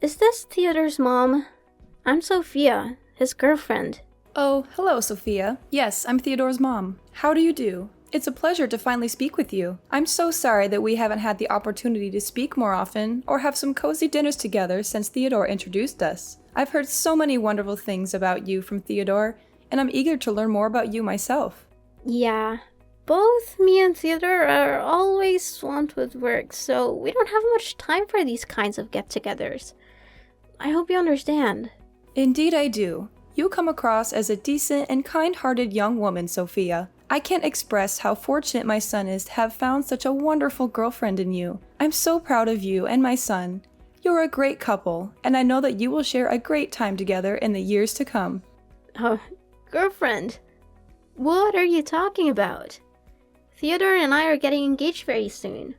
Is this Theodore's mom? I'm Sophia, his girlfriend. Oh, hello, Sophia. Yes, I'm Theodore's mom. How do you do? It's a pleasure to finally speak with you. I'm so sorry that we haven't had the opportunity to speak more often or have some cozy dinners together since Theodore introduced us. I've heard so many wonderful things about you from Theodore, and I'm eager to learn more about you myself. Yeah, both me and Theodore are always swamped with work, so we don't have much time for these kinds of get-togethers. I hope you understand. Indeed I do. You come across as a decent and kind-hearted young woman, Sophia. I can't express how fortunate my son is to have found such a wonderful girlfriend in you. I'm so proud of you and my son. You're a great couple, and I know that you will share a great time together in the years to come. Oh, girlfriend? What are you talking about? Theodore and I are getting engaged very soon,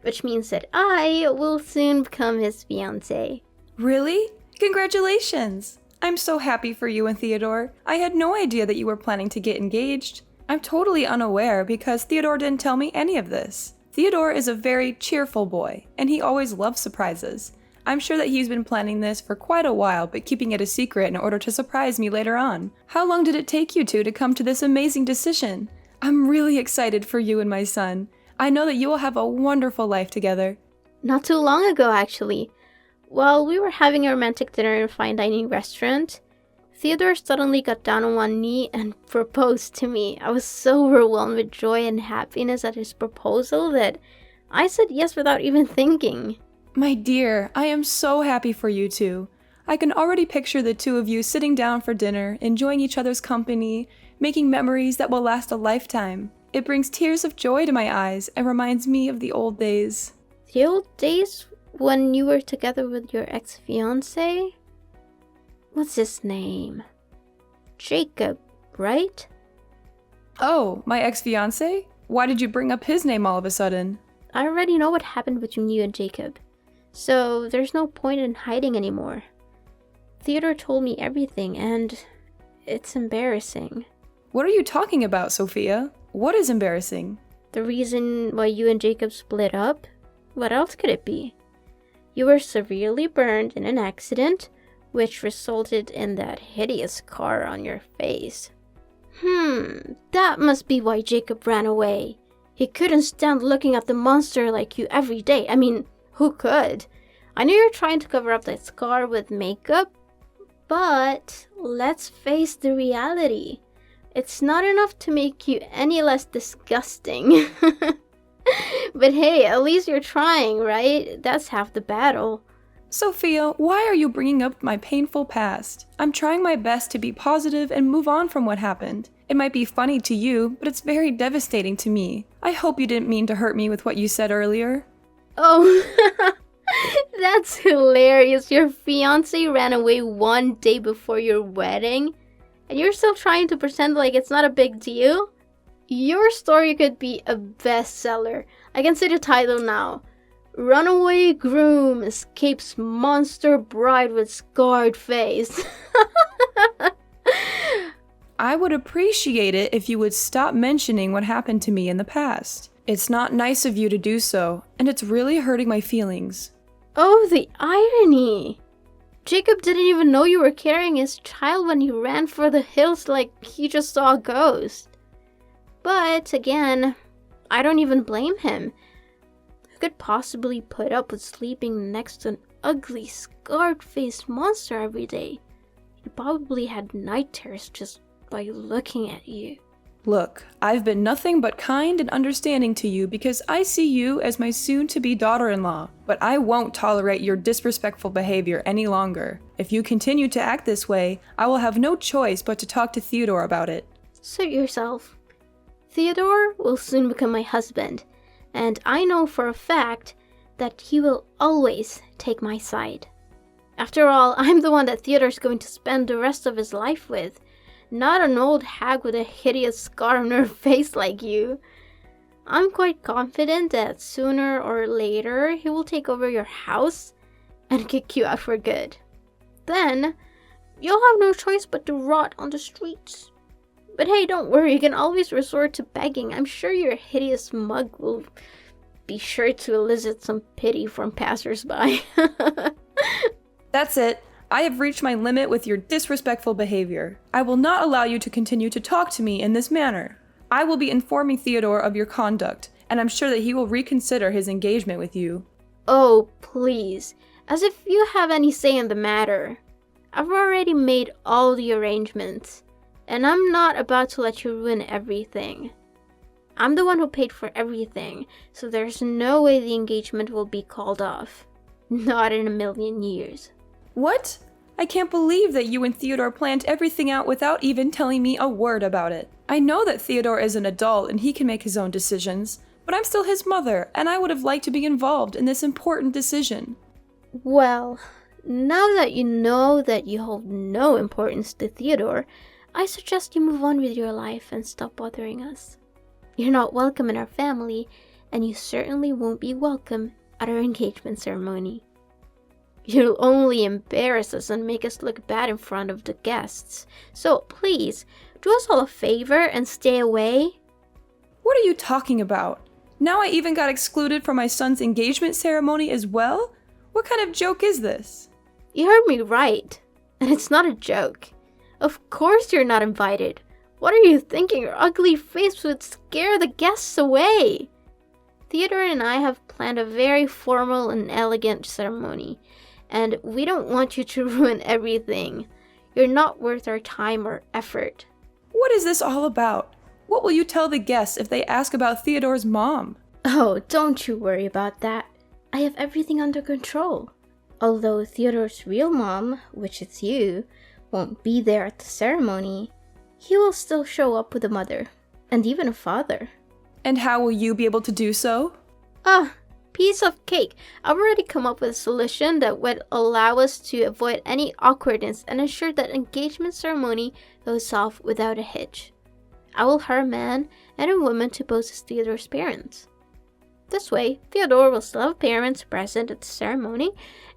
which means that I will soon become his fiancé. Really? Congratulations! I'm so happy for you and Theodore. I had no idea that you were planning to get engaged. I'm totally unaware because Theodore didn't tell me any of this. Theodore is a very cheerful boy, and he always loves surprises. I'm sure that he's been planning this for quite a while, but keeping it a secret in order to surprise me later on. How long did it take you two to come to this amazing decision? I'm really excited for you and my son. I know that you will have a wonderful life together. Not too long ago, actually. While we were having a romantic dinner in a fine dining restaurant, Theodore suddenly got down on one knee and proposed to me. I was so overwhelmed with joy and happiness at his proposal that I said yes without even thinking. My dear, I am so happy for you two. I can already picture the two of you sitting down for dinner, enjoying each other's company, making memories that will last a lifetime. It brings tears of joy to my eyes and reminds me of the old days. The old days when you were together with your ex-fiancé? What's his name? Jacob, right? Oh, my ex-fiancé? Why did you bring up his name all of a sudden? I already know what happened between you and Jacob, so there's no point in hiding anymore. Theodore told me everything, and it's embarrassing. What are you talking about, Sophia? What is embarrassing? The reason why you and Jacob split up? What else could it be? You were severely burned in an accident, which resulted in that hideous scar on your face. That must be why Jacob ran away. He couldn't stand looking at the monster like you every day. I mean, who could? I know you're trying to cover up that scar with makeup, but let's face the reality. It's not enough to make you any less disgusting. But hey, at least you're trying, right? That's half the battle. Sophia, why are you bringing up my painful past? I'm trying my best to be positive and move on from what happened. It might be funny to you, but it's very devastating to me. I hope you didn't mean to hurt me with what you said earlier. Oh, that's hilarious. Your fiancé ran away one day before your wedding, and you're still trying to pretend like it's not a big deal? Your story could be a bestseller. I can see the title now. Runaway groom escapes monster bride with scarred face. I would appreciate it if you would stop mentioning what happened to me in the past. It's not nice of you to do so, and it's really hurting my feelings. Oh, the irony! Jacob didn't even know you were carrying his child when he ran for the hills like he just saw a ghost. But, again, I don't even blame him. Who could possibly put up with sleeping next to an ugly, scarred-faced monster every day? He probably had night terrors just by looking at you. Look, I've been nothing but kind and understanding to you because I see you as my soon-to-be daughter-in-law, but I won't tolerate your disrespectful behavior any longer. If you continue to act this way, I will have no choice but to talk to Theodore about it. Suit yourself. Theodore will soon become my husband, and I know for a fact that he will always take my side. After all, I'm the one that Theodore's going to spend the rest of his life with, not an old hag with a hideous scar on her face like you. I'm quite confident that sooner or later he will take over your house and kick you out for good. Then, you'll have no choice but to rot on the streets. But hey, don't worry, you can always resort to begging. I'm sure your hideous mug will be sure to elicit some pity from passersby. That's it. I have reached my limit with your disrespectful behavior. I will not allow you to continue to talk to me in this manner. I will be informing Theodore of your conduct, and I'm sure that he will reconsider his engagement with you. Oh, please. As if you have any say in the matter. I've already made all the arrangements, and I'm not about to let you ruin everything. I'm the one who paid for everything, so there's no way the engagement will be called off. Not in a million years. What? I can't believe that you and Theodore planned everything out without even telling me a word about it. I know that Theodore is an adult and he can make his own decisions, but I'm still his mother, and I would have liked to be involved in this important decision. Well, now that you know that you hold no importance to Theodore, I suggest you move on with your life and stop bothering us. You're not welcome in our family, and you certainly won't be welcome at our engagement ceremony. You'll only embarrass us and make us look bad in front of the guests. So please, do us all a favor and stay away. What are you talking about? Now I even got excluded from my son's engagement ceremony as well? What kind of joke is this? You heard me right. And it's not a joke. Of course you're not invited. What are you thinking? Your ugly face would scare the guests away. Theodore and I have planned a very formal and elegant ceremony, and we don't want you to ruin everything. You're not worth our time or effort. What is this all about? What will you tell the guests if they ask about Theodore's mom? Oh, don't you worry about that. I have everything under control. Although Theodore's real mom, which is you, won't be there at the ceremony, he will still show up with a mother, and even a father. And how will you be able to do so? Piece of cake. I've already come up with a solution that would allow us to avoid any awkwardness and ensure that engagement ceremony goes off without a hitch. I will hire a man and a woman to pose as Theodore's parents. This way, Theodore will still have parents present at the ceremony,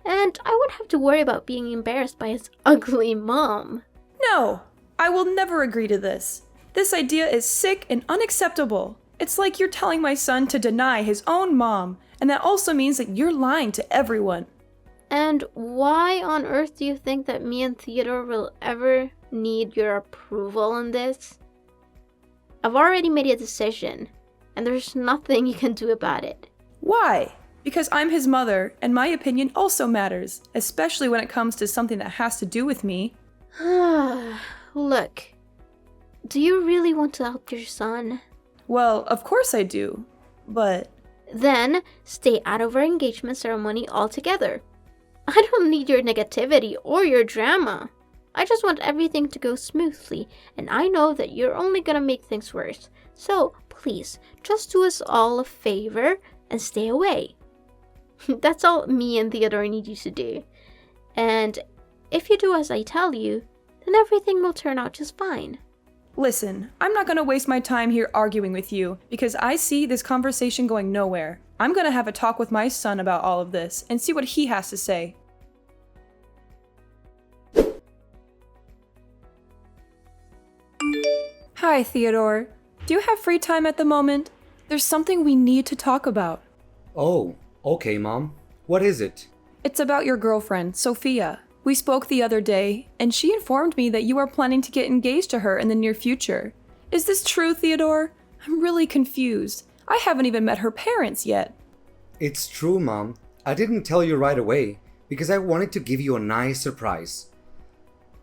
and I won't have to worry about being embarrassed by his ugly mom. No, I will never agree to this. This idea is sick and unacceptable. It's like you're telling my son to deny his own mom, and that also means that you're lying to everyone. And why on earth do you think that me and Theodore will ever need your approval on this? I've already made a decision, and there's nothing you can do about it. Why? Because I'm his mother, and my opinion also matters, especially when it comes to something that has to do with me. Look, do you really want to help your son? Well, of course I do, but... Then, stay out of our engagement ceremony altogether. I don't need your negativity or your drama. I just want everything to go smoothly, and I know that you're only gonna make things worse. So, please, just do us all a favor and stay away. That's all me and Theodore need you to do. And if you do as I tell you, then everything will turn out just fine. Listen, I'm not gonna waste my time here arguing with you, because I see this conversation going nowhere. I'm gonna have a talk with my son about all of this, and see what he has to say. Hi, Theodore. Do you have free time at the moment? There's something we need to talk about. Oh, okay, Mom. What is it? It's about your girlfriend, Sophia. We spoke the other day, and she informed me that you are planning to get engaged to her in the near future. Is this true, Theodore? I'm really confused. I haven't even met her parents yet. It's true, Mom. I didn't tell you right away because I wanted to give you a nice surprise.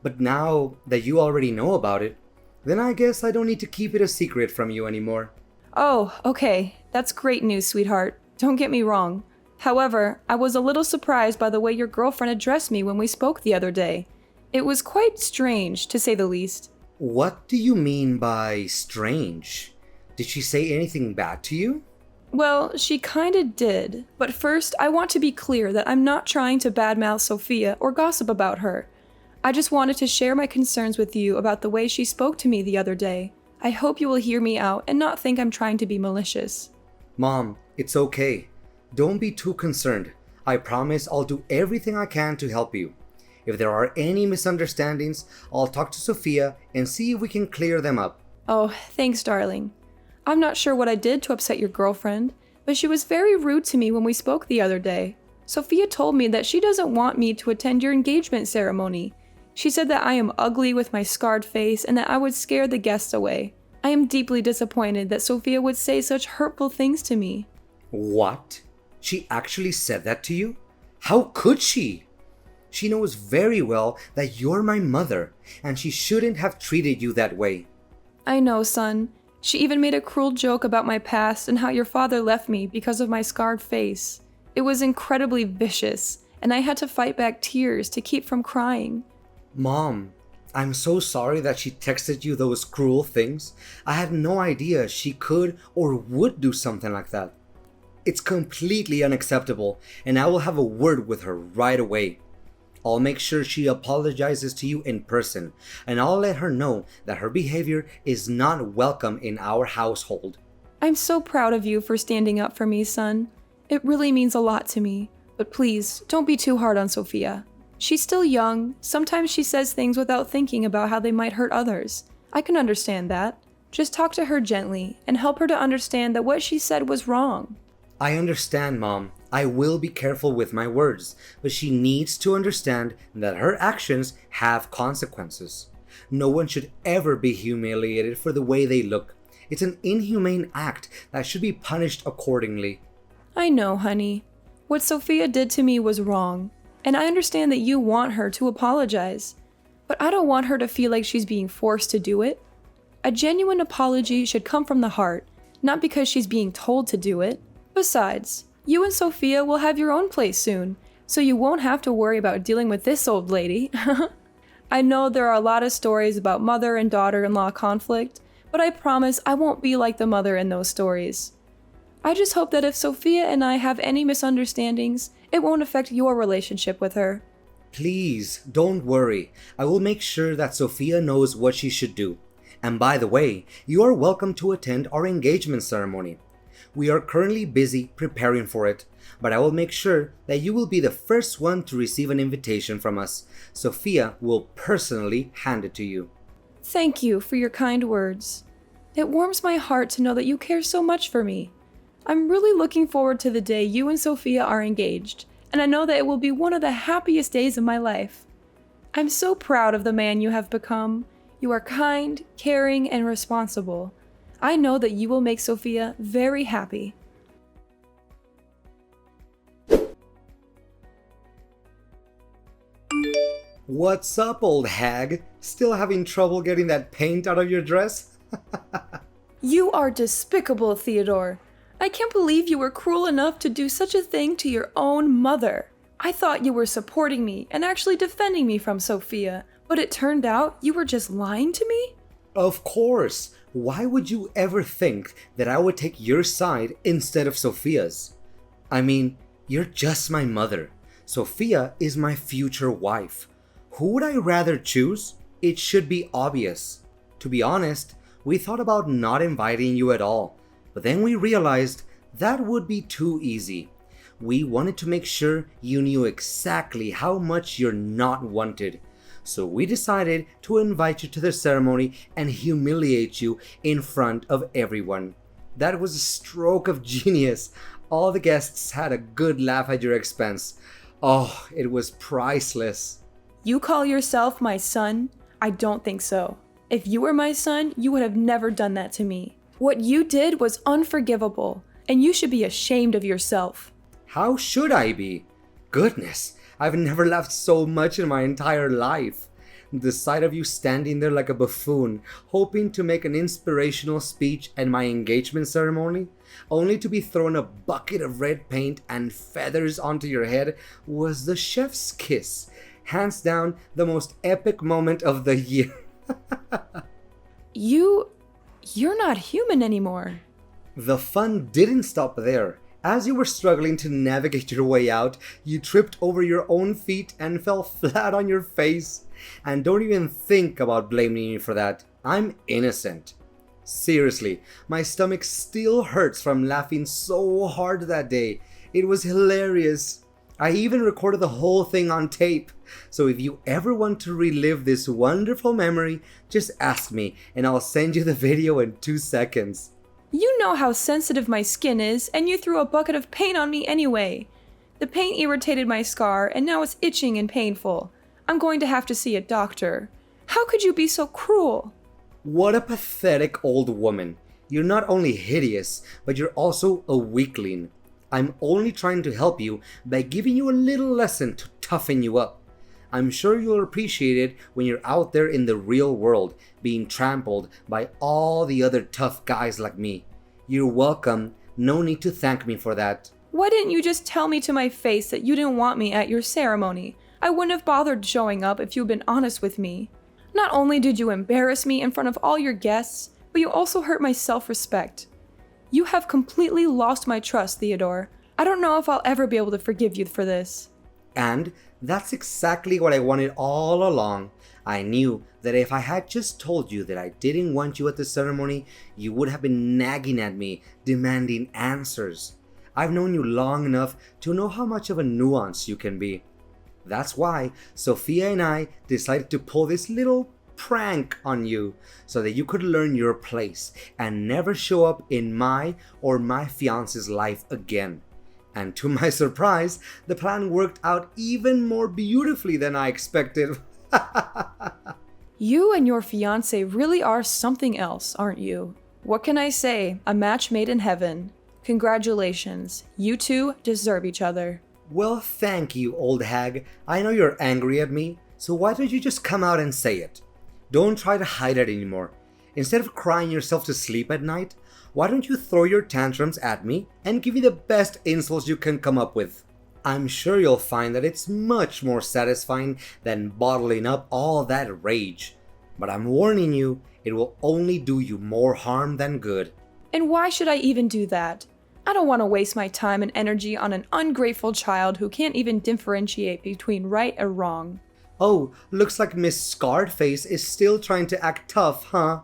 But now that you already know about it, then I guess I don't need to keep it a secret from you anymore. Oh, okay. That's great news, sweetheart. Don't get me wrong. However, I was a little surprised by the way your girlfriend addressed me when we spoke the other day. It was quite strange, to say the least. What do you mean by strange? Did she say anything bad to you? Well, she kinda did. But first, I want to be clear that I'm not trying to badmouth Sophia or gossip about her. I just wanted to share my concerns with you about the way she spoke to me the other day. I hope you will hear me out and not think I'm trying to be malicious. Mom, it's okay. Don't be too concerned. I promise I'll do everything I can to help you. If there are any misunderstandings, I'll talk to Sophia and see if we can clear them up. Oh, thanks, darling. I'm not sure what I did to upset your girlfriend, but she was very rude to me when we spoke the other day. Sophia told me that she doesn't want me to attend your engagement ceremony. She said that I am ugly with my scarred face and that I would scare the guests away. I am deeply disappointed that Sophia would say such hurtful things to me. What? She actually said that to you? How could she? She knows very well that you're my mother, and she shouldn't have treated you that way. I know, son. She even made a cruel joke about my past and how your father left me because of my scarred face. It was incredibly vicious, and I had to fight back tears to keep from crying. Mom, I'm so sorry that she texted you those cruel things. I had no idea she could or would do something like that. It's completely unacceptable, and I will have a word with her right away. I'll make sure she apologizes to you in person, and I'll let her know that her behavior is not welcome in our household. I'm so proud of you for standing up for me, son. It really means a lot to me. But please, don't be too hard on Sophia. She's still young. Sometimes she says things without thinking about how they might hurt others. I can understand that. Just talk to her gently and help her to understand that what she said was wrong. I understand, Mom. I will be careful with my words, but she needs to understand that her actions have consequences. No one should ever be humiliated for the way they look. It's an inhumane act that should be punished accordingly. I know, honey. What Sophia did to me was wrong, and I understand that you want her to apologize. But I don't want her to feel like she's being forced to do it. A genuine apology should come from the heart, not because she's being told to do it. Besides, you and Sophia will have your own place soon, so you won't have to worry about dealing with this old lady. I know there are a lot of stories about mother and daughter-in-law conflict, but I promise I won't be like the mother in those stories. I just hope that if Sophia and I have any misunderstandings, it won't affect your relationship with her. Please, don't worry. I will make sure that Sophia knows what she should do. And by the way, you are welcome to attend our engagement ceremony. We are currently busy preparing for it, but I will make sure that you will be the first one to receive an invitation from us. Sophia will personally hand it to you. Thank you for your kind words. It warms my heart to know that you care so much for me. I'm really looking forward to the day you and Sophia are engaged, and I know that it will be one of the happiest days of my life. I'm so proud of the man you have become. You are kind, caring, and responsible. I know that you will make Sophia very happy. What's up, old hag? Still having trouble getting that paint out of your dress? You are despicable, Theodore. I can't believe you were cruel enough to do such a thing to your own mother. I thought you were supporting me and actually defending me from Sophia, but it turned out you were just lying to me? Of course. Why would you ever think that I would take your side instead of Sophia's? I mean, you're just my mother. Sophia is my future wife. Who would I rather choose? It should be obvious. To be honest, we thought about not inviting you at all, but then we realized that would be too easy. We wanted to make sure you knew exactly how much you're not wanted. So we decided to invite you to the ceremony and humiliate you in front of everyone. That was a stroke of genius. All the guests had a good laugh at your expense. Oh, it was priceless. You call yourself my son? I don't think so. If you were my son, you would have never done that to me. What you did was unforgivable, and you should be ashamed of yourself. How should I be? Goodness, I've never laughed so much in my entire life. The sight of you standing there like a buffoon, hoping to make an inspirational speech at my engagement ceremony, only to be thrown a bucket of red paint and feathers onto your head, was the chef's kiss. Hands down, the most epic moment of the year. You're not human anymore. The fun didn't stop there. As you were struggling to navigate your way out, you tripped over your own feet and fell flat on your face. And don't even think about blaming me for that. I'm innocent. Seriously, my stomach still hurts from laughing so hard that day. It was hilarious. I even recorded the whole thing on tape. So if you ever want to relive this wonderful memory, just ask me and I'll send you the video in 2 seconds. You know how sensitive my skin is, and you threw a bucket of paint on me anyway. The paint irritated my scar, and now it's itching and painful. I'm going to have to see a doctor. How could you be so cruel? What a pathetic old woman. You're not only hideous, but you're also a weakling. I'm only trying to help you by giving you a little lesson to toughen you up. I'm sure you'll appreciate it when you're out there in the real world, being trampled by all the other tough guys like me. You're welcome. No need to thank me for that. Why didn't you just tell me to my face that you didn't want me at your ceremony? I wouldn't have bothered showing up if you'd been honest with me. Not only did you embarrass me in front of all your guests, but you also hurt my self-respect. You have completely lost my trust, Theodore. I don't know if I'll ever be able to forgive you for this. And that's exactly what I wanted all along. I knew that if I had just told you that I didn't want you at the ceremony, you would have been nagging at me, demanding answers. I've known you long enough to know how much of a nuance you can be. That's why Sophia and I decided to pull this little prank on you so that you could learn your place and never show up in my or my fiance's life again. And to my surprise, the plan worked out even more beautifully than I expected. You and your fiance really are something else, aren't you? What can I say? A match made in heaven. Congratulations. You two deserve each other. Well, thank you, old hag. I know you're angry at me, so why don't you just come out and say it? Don't try to hide it anymore. Instead of crying yourself to sleep at night, why don't you throw your tantrums at me and give me the best insults you can come up with? I'm sure you'll find that it's much more satisfying than bottling up all that rage. But I'm warning you, it will only do you more harm than good. And why should I even do that? I don't want to waste my time and energy on an ungrateful child who can't even differentiate between right or wrong. Oh, looks like Miss Scarred Face is still trying to act tough, huh?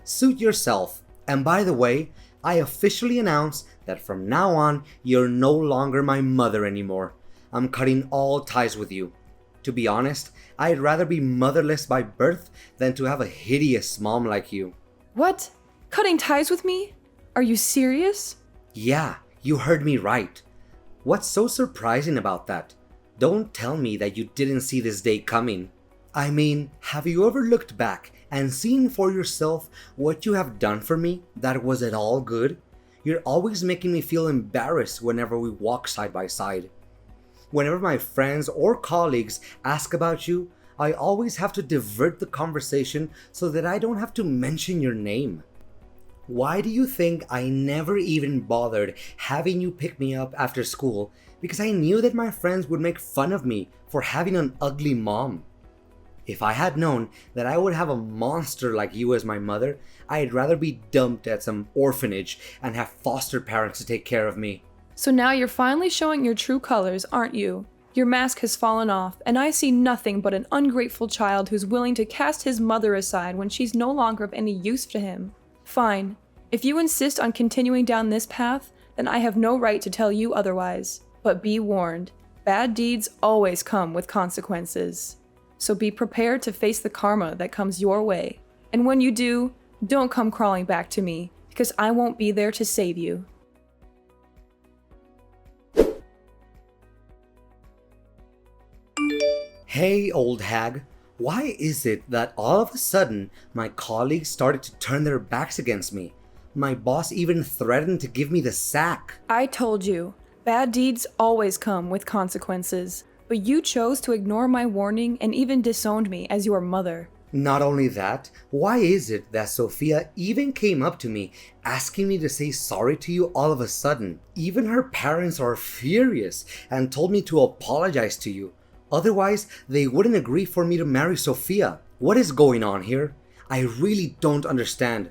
Suit yourself. And by the way, I officially announce that from now on, you're no longer my mother anymore. I'm cutting all ties with you. To be honest, I'd rather be motherless by birth than to have a hideous mom like you. What? Cutting ties with me? Are you serious? Yeah, you heard me right. What's so surprising about that? Don't tell me that you didn't see this day coming. I mean, have you ever looked back and seen for yourself what you have done for me that was at all good? You're always making me feel embarrassed whenever we walk side by side. Whenever my friends or colleagues ask about you, I always have to divert the conversation so that I don't have to mention your name. Why do you think I never even bothered having you pick me up after school? Because I knew that my friends would make fun of me for having an ugly mom. If I had known that I would have a monster like you as my mother, I'd rather be dumped at some orphanage and have foster parents to take care of me. So now you're finally showing your true colors, aren't you? Your mask has fallen off, and I see nothing but an ungrateful child who's willing to cast his mother aside when she's no longer of any use to him. Fine. If you insist on continuing down this path, then I have no right to tell you otherwise. But be warned, bad deeds always come with consequences. So be prepared to face the karma that comes your way. And when you do, don't come crawling back to me, because I won't be there to save you. Hey, old hag. Why is it that all of a sudden my colleagues started to turn their backs against me? My boss even threatened to give me the sack. I told you, bad deeds always come with consequences. But you chose to ignore my warning and even disowned me as your mother. Not only that, why is it that Sophia even came up to me asking me to say sorry to you all of a sudden? Even her parents are furious and told me to apologize to you. Otherwise, they wouldn't agree for me to marry Sophia. What is going on here? I really don't understand.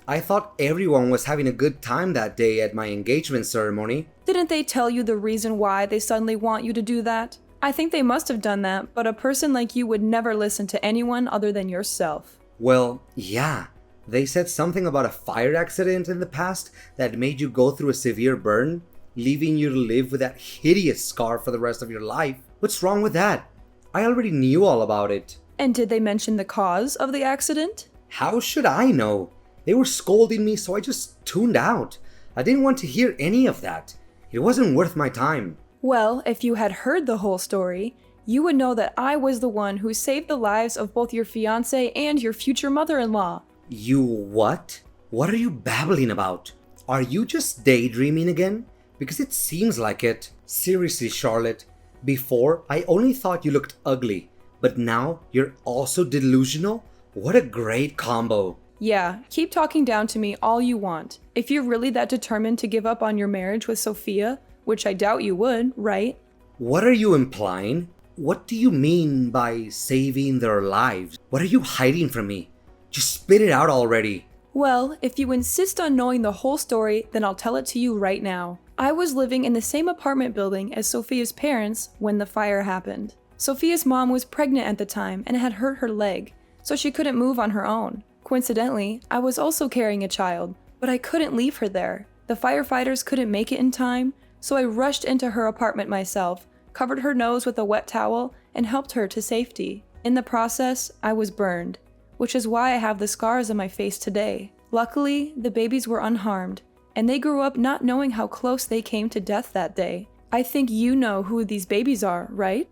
I thought everyone was having a good time that day at my engagement ceremony. Didn't they tell you the reason why they suddenly want you to do that? I think they must have done that, but a person like you would never listen to anyone other than yourself. Well, yeah. They said something about a fire accident in the past that made you go through a severe burn, leaving you to live with that hideous scar for the rest of your life. What's wrong with that? I already knew all about it. And did they mention the cause of the accident? How should I know? They were scolding me, so I just tuned out. I didn't want to hear any of that. It wasn't worth my time. Well, if you had heard the whole story, you would know that I was the one who saved the lives of both your fiancé and your future mother-in-law. You what? What are you babbling about? Are you just daydreaming again? Because it seems like it. Seriously, Charlotte. Before, I only thought you looked ugly, but now you're also delusional? What a great combo. Yeah, keep talking down to me all you want. If you're really that determined to give up on your marriage with Sophia, which I doubt you would, right? What are you implying? What do you mean by saving their lives? What are you hiding from me? Just spit it out already. Well, if you insist on knowing the whole story, then I'll tell it to you right now. I was living in the same apartment building as Sophia's parents when the fire happened. Sophia's mom was pregnant at the time and had hurt her leg, so she couldn't move on her own. Coincidentally, I was also carrying a child, but I couldn't leave her there. The firefighters couldn't make it in time, so I rushed into her apartment myself, covered her nose with a wet towel, and helped her to safety. In the process, I was burned, which is why I have the scars on my face today. Luckily, the babies were unharmed, and they grew up not knowing how close they came to death that day. I think you know who these babies are, right?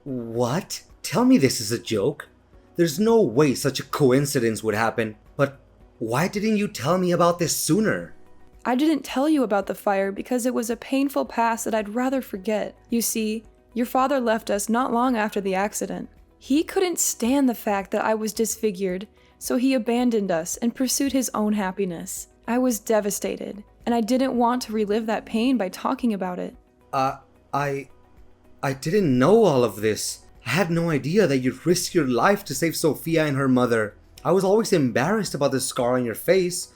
What? Tell me this is a joke. There's no way such a coincidence would happen. But why didn't you tell me about this sooner? I didn't tell you about the fire because it was a painful past that I'd rather forget. You see, your father left us not long after the accident. He couldn't stand the fact that I was disfigured, so he abandoned us and pursued his own happiness. I was devastated, and I didn't want to relive that pain by talking about it. I didn't know all of this. I had no idea that you'd risk your life to save Sophia and her mother. I was always embarrassed about the scar on your face,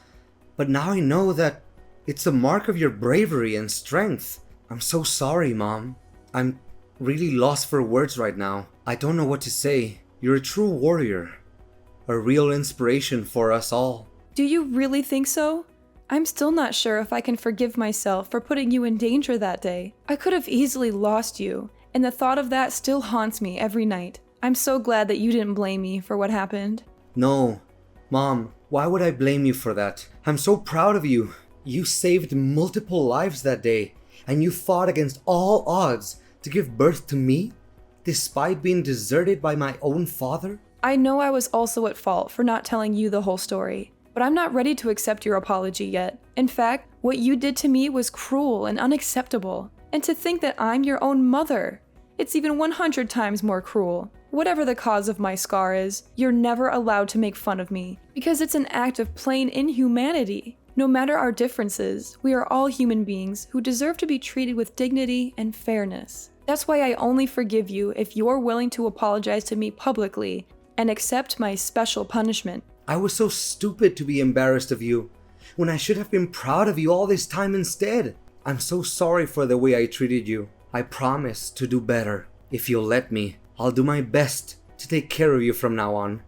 but now I know that it's a mark of your bravery and strength. I'm so sorry, Mom. I'm really lost for words right now. I don't know what to say. You're a true warrior. A real inspiration for us all. Do you really think so? I'm still not sure if I can forgive myself for putting you in danger that day. I could have easily lost you, and the thought of that still haunts me every night. I'm so glad that you didn't blame me for what happened. No. Mom, why would I blame you for that? I'm so proud of you. You saved multiple lives that day, and you fought against all odds to give birth to me, despite being deserted by my own father? I know I was also at fault for not telling you the whole story, but I'm not ready to accept your apology yet. In fact, what you did to me was cruel and unacceptable. And to think that I'm your own mother, it's even 100 times more cruel. Whatever the cause of my scar is, you're never allowed to make fun of me, because it's an act of plain inhumanity. No matter our differences, we are all human beings who deserve to be treated with dignity and fairness. That's why I only forgive you if you're willing to apologize to me publicly and accept my special punishment. I was so stupid to be embarrassed of you, when I should have been proud of you all this time instead. I'm so sorry for the way I treated you. I promise to do better. If you'll let me, I'll do my best to take care of you from now on.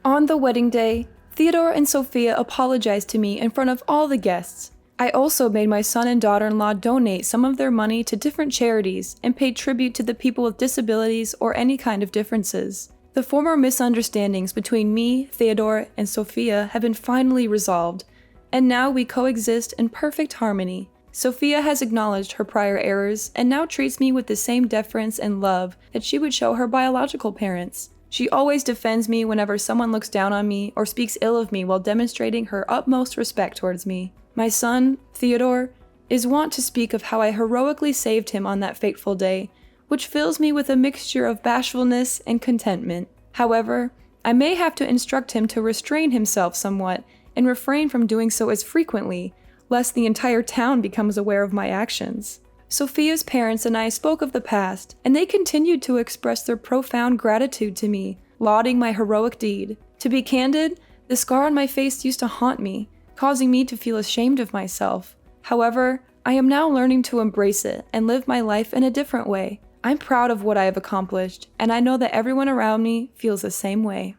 On the wedding day, Theodore and Sophia apologized to me in front of all the guests. I also made my son and daughter-in-law donate some of their money to different charities and paid tribute to the people with disabilities or any kind of differences. The former misunderstandings between me, Theodore, and Sophia have been finally resolved, and now we coexist in perfect harmony. Sophia has acknowledged her prior errors and now treats me with the same deference and love that she would show her biological parents. She always defends me whenever someone looks down on me or speaks ill of me while demonstrating her utmost respect towards me. My son, Theodore, is wont to speak of how I heroically saved him on that fateful day, which fills me with a mixture of bashfulness and contentment. However, I may have to instruct him to restrain himself somewhat and refrain from doing so as frequently, lest the entire town becomes aware of my actions. Sophia's parents and I spoke of the past, and they continued to express their profound gratitude to me, lauding my heroic deed. To be candid, the scar on my face used to haunt me, causing me to feel ashamed of myself. However, I am now learning to embrace it and live my life in a different way. I'm proud of what I have accomplished, and I know that everyone around me feels the same way.